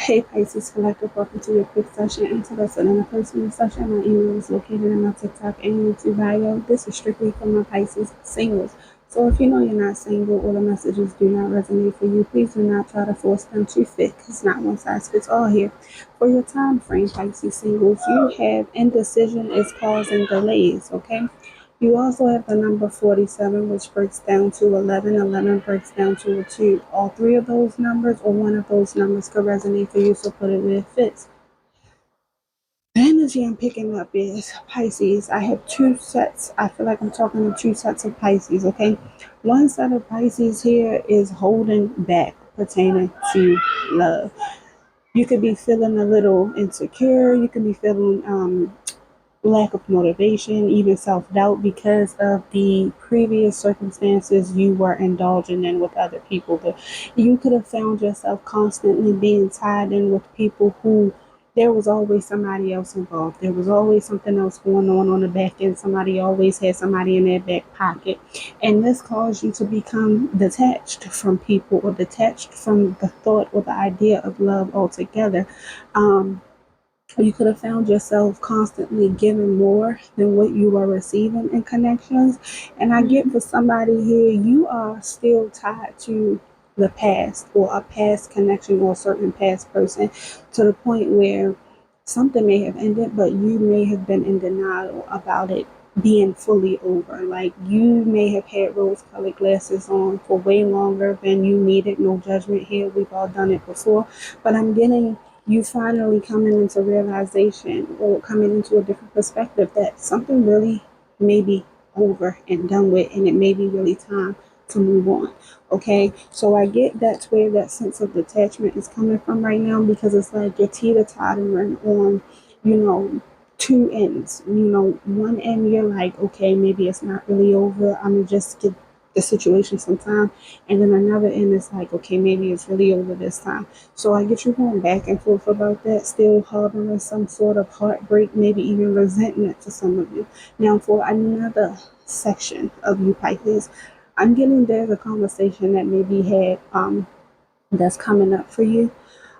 Hey Pisces Collective, welcome to your quick session. Interested in a personal session? My email is located in my TikTok and YouTube bio. This is strictly for my Pisces singles. So if you know you're not single or the messages do not resonate for you, please do not try to force them to fit, because not one size fits all here. For your time frame, Pisces singles, you have indecision is causing delays, okay? You also have the number 47, which breaks down to 11. 11 breaks down to a 2. All three of those numbers or one of those numbers could resonate for you, so put it where it fits. The energy I'm picking up is Pisces. I have two sets. I feel like I'm talking to two sets of Pisces, okay? One set of Pisces here is holding back pertaining to love. You could be feeling a little insecure. You could be feeling lack of motivation, even self doubt because of the previous circumstances you were indulging in with other people. But you could have found yourself constantly being tied in with people who there was always somebody else involved. There was always something else going on the back end. Somebody always had somebody in their back pocket. And this caused you to become detached from people or detached from the thought or the idea of love altogether. You could have found yourself constantly giving more than what you were receiving in connections. And I get for somebody here, you are still tied to the past or a past connection or a certain past person to the point where something may have ended, but you may have been in denial about it being fully over. Like you may have had rose colored glasses on for way longer than you needed. No judgment here. We've all done it before. But I'm getting you finally coming into realization or coming into a different perspective that something really may be over and done with, and it may be really time to move on. Okay, so I get that's where that sense of detachment is coming from right now, because it's like you're teeter-tottering on, you know, two ends. You know, one end you're like, okay, maybe it's not really over. I'm gonna just give the situation some time, and then another end is like, okay, maybe it's really over this time. So I get you going back and forth about that, still harboring some sort of heartbreak, maybe even resentment for some of you. Now, for another section of you Pisces, I'm getting there's a conversation that may be had that's coming up for you.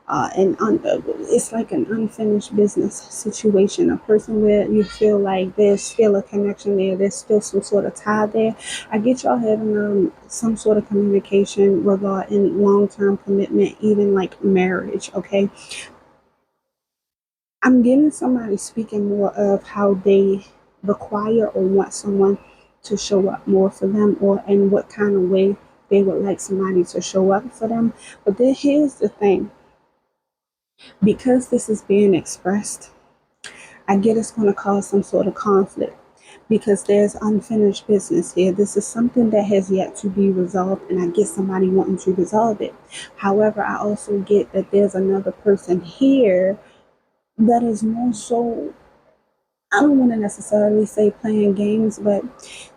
It's like an unfinished business situation, a person where you feel like there's still a connection there, there's still some sort of tie there. I get y'all having some sort of communication regarding long-term commitment, even like marriage, okay? I'm getting somebody speaking more of how they require or want someone to show up more for them, or in what kind of way they would like somebody to show up for them. But then here's the thing, because this is being expressed, I get it's going to cause some sort of conflict because there's unfinished business here. This is something that has yet to be resolved, and I get somebody wanting to resolve it. However, I also get that there's another person here that is more so, I don't want to necessarily say playing games, but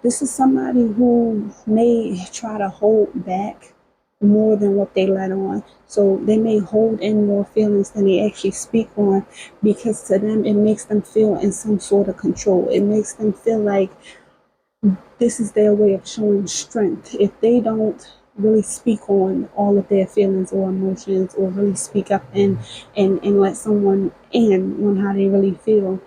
this is somebody who may try to hold back more than what they let on. So they may hold in more feelings than they actually speak on, because to them it makes them feel in some sort of control. It makes them feel like this is their way of showing strength. If they don't really speak on all of their feelings or emotions, or really speak up and let someone in on how they really feel,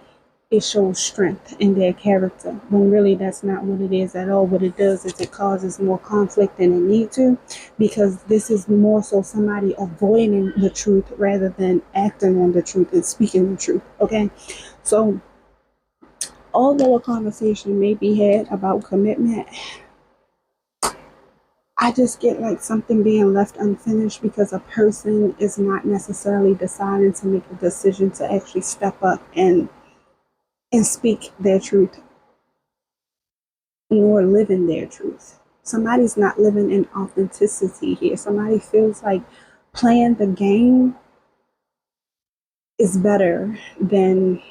it shows strength in their character, when really that's not what it is at all. What it does is it causes more conflict than it need to, because this is more so somebody avoiding the truth rather than acting on the truth and speaking the truth. Okay, so although a conversation may be had about commitment, I just get like something being left unfinished because a person is not necessarily deciding to make a decision to actually step up and speak their truth, nor living their truth. Somebody's not living in authenticity here. Somebody feels like playing the game is better than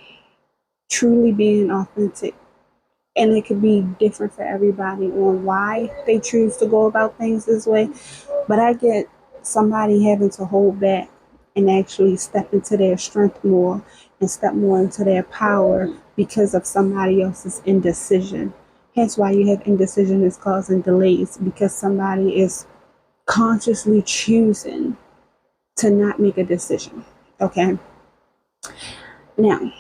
truly being authentic. And it could be different for everybody on why they choose to go about things this way. But I get somebody having to hold back and actually step into their strength more and step more into their power because of somebody else's indecision. Hence why you have indecision is causing delays, because somebody is consciously choosing to not make a decision. Okay. Now,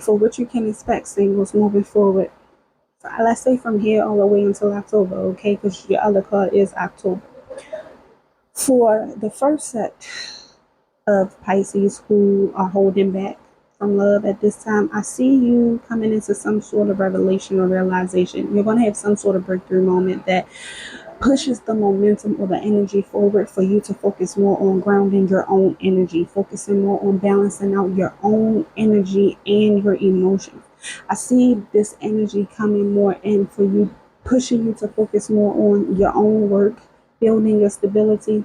for what you can expect, singles, moving forward, let's say from here all the way until October, okay? Because your other card is October. For the first set of Pisces who are holding back from love at this time, I see you coming into some sort of revelation or realization. You're going to have some sort of breakthrough moment that pushes the momentum or the energy forward for you to focus more on grounding your own energy, focusing more on balancing out your own energy and your emotions. I see this energy coming more in for you, pushing you to focus more on your own work, building your stability,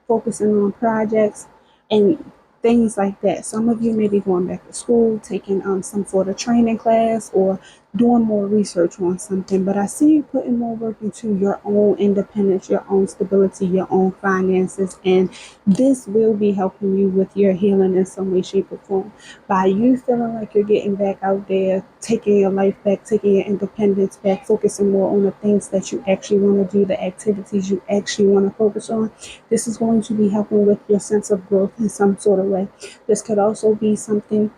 focusing on projects and things like that. Some of you may be going back to school, taking some sort of training class, or doing more research on something. But I see you putting more work into your own independence, your own stability, your own finances, and this will be helping you with your healing in some way, shape, or form. By you feeling like you're getting back out there, taking your life back, taking your independence back, focusing more on the things that you actually want to do, the activities you actually want to focus on, this is going to be helping with your sense of growth in some sort of way. This could also be something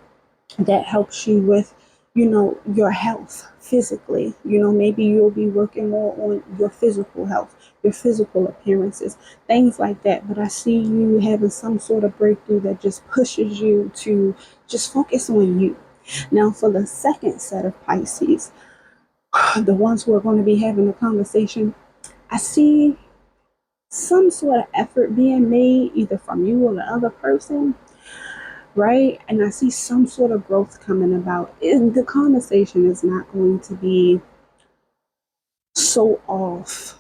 that helps you with, your health physically. Maybe you'll be working more on your physical health, your physical appearances, things like that. But I see you having some sort of breakthrough that just pushes you to just focus on you. Now, for the second set of Pisces, the ones who are going to be having a conversation, I see some sort of effort being made either from you or the other person, right? And I see some sort of growth coming about. And the conversation is not going to be so off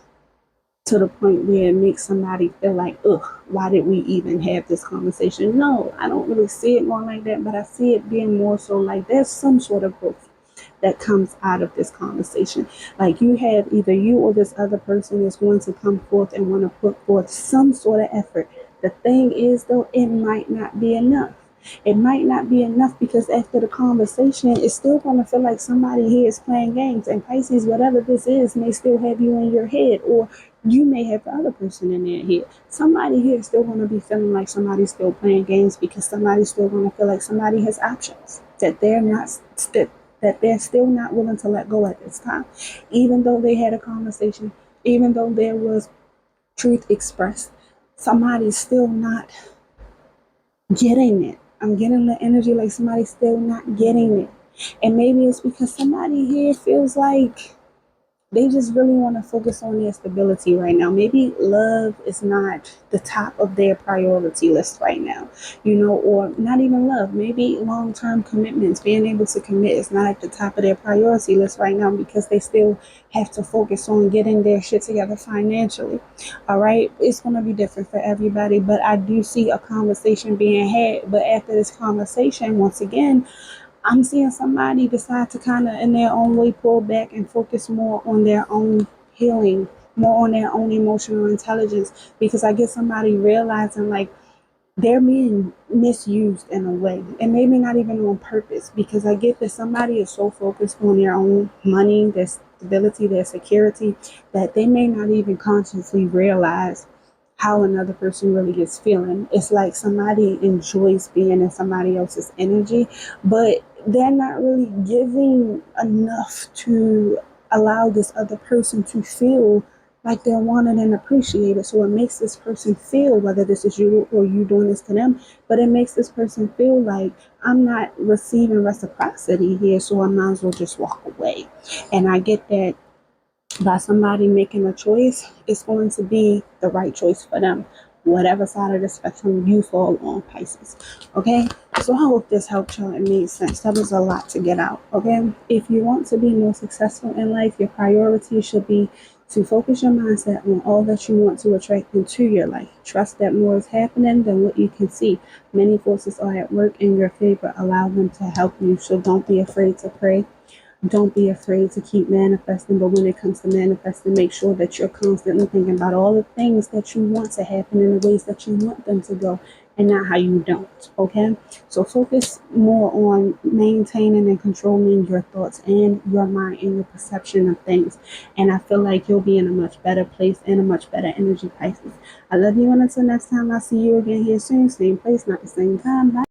to the point where it makes somebody feel like, ugh, why did we even have this conversation? No, I don't really see it more like that, but I see it being more so like there's some sort of growth that comes out of this conversation. Like you have either you or this other person is going to come forth and want to put forth some sort of effort. The thing is, though, it might not be enough. It might not be enough because after the conversation, it's still going to feel like somebody here is playing games. And Pisces, whatever this is, may still have you in your head, or you may have the other person in their head. Somebody here is still going to be feeling like somebody's still playing games because somebody's still going to feel like somebody has options that they're not that they're still not willing to let go at this time. Even though they had a conversation, even though there was truth expressed, somebody's still not getting it. I'm getting the energy like somebody's still not getting it. And maybe it's because somebody here feels like they just really want to focus on their stability right now. Maybe love is not the top of their priority list right now, or not even love. Maybe long term commitments, being able to commit is not at the top of their priority list right now because they still have to focus on getting their shit together financially. All right. It's going to be different for everybody, but I do see a conversation being had. But after this conversation, once again, I'm seeing somebody decide to kind of, in their own way, pull back and focus more on their own healing, more on their own emotional intelligence. Because I get somebody realizing like they're being misused in a way, and maybe not even on purpose. Because I get that somebody is so focused on their own money, their stability, their security, that they may not even consciously realize how another person really is feeling. It's like somebody enjoys being in somebody else's energy, but they're not really giving enough to allow this other person to feel like they're wanted and appreciated. So it makes this person feel, whether this is you or you doing this to them, but it makes this person feel like I'm not receiving reciprocity here, so I might as well just walk away. And I get that by somebody making a choice, it's going to be the right choice for them, whatever side of the spectrum you fall on, Pisces. Okay, so I hope this helped y'all and made sense. That was a lot to get out. Okay, if you want to be more successful in life, your priority should be to focus your mindset on all that you want to attract into your life. Trust that more is happening than what you can see. Many forces are at work in your favor. Allow them to help you. So don't be afraid to pray. Don't be afraid to keep manifesting, but when it comes to manifesting, make sure that you're constantly thinking about all the things that you want to happen in the ways that you want them to go and not how you don't. Okay, so focus more on maintaining and controlling your thoughts and your mind and your perception of things, and I feel like you'll be in a much better place and a much better energy, Pisces. I love you, and until next time, I'll see you again here soon, same place, not the same time. Bye.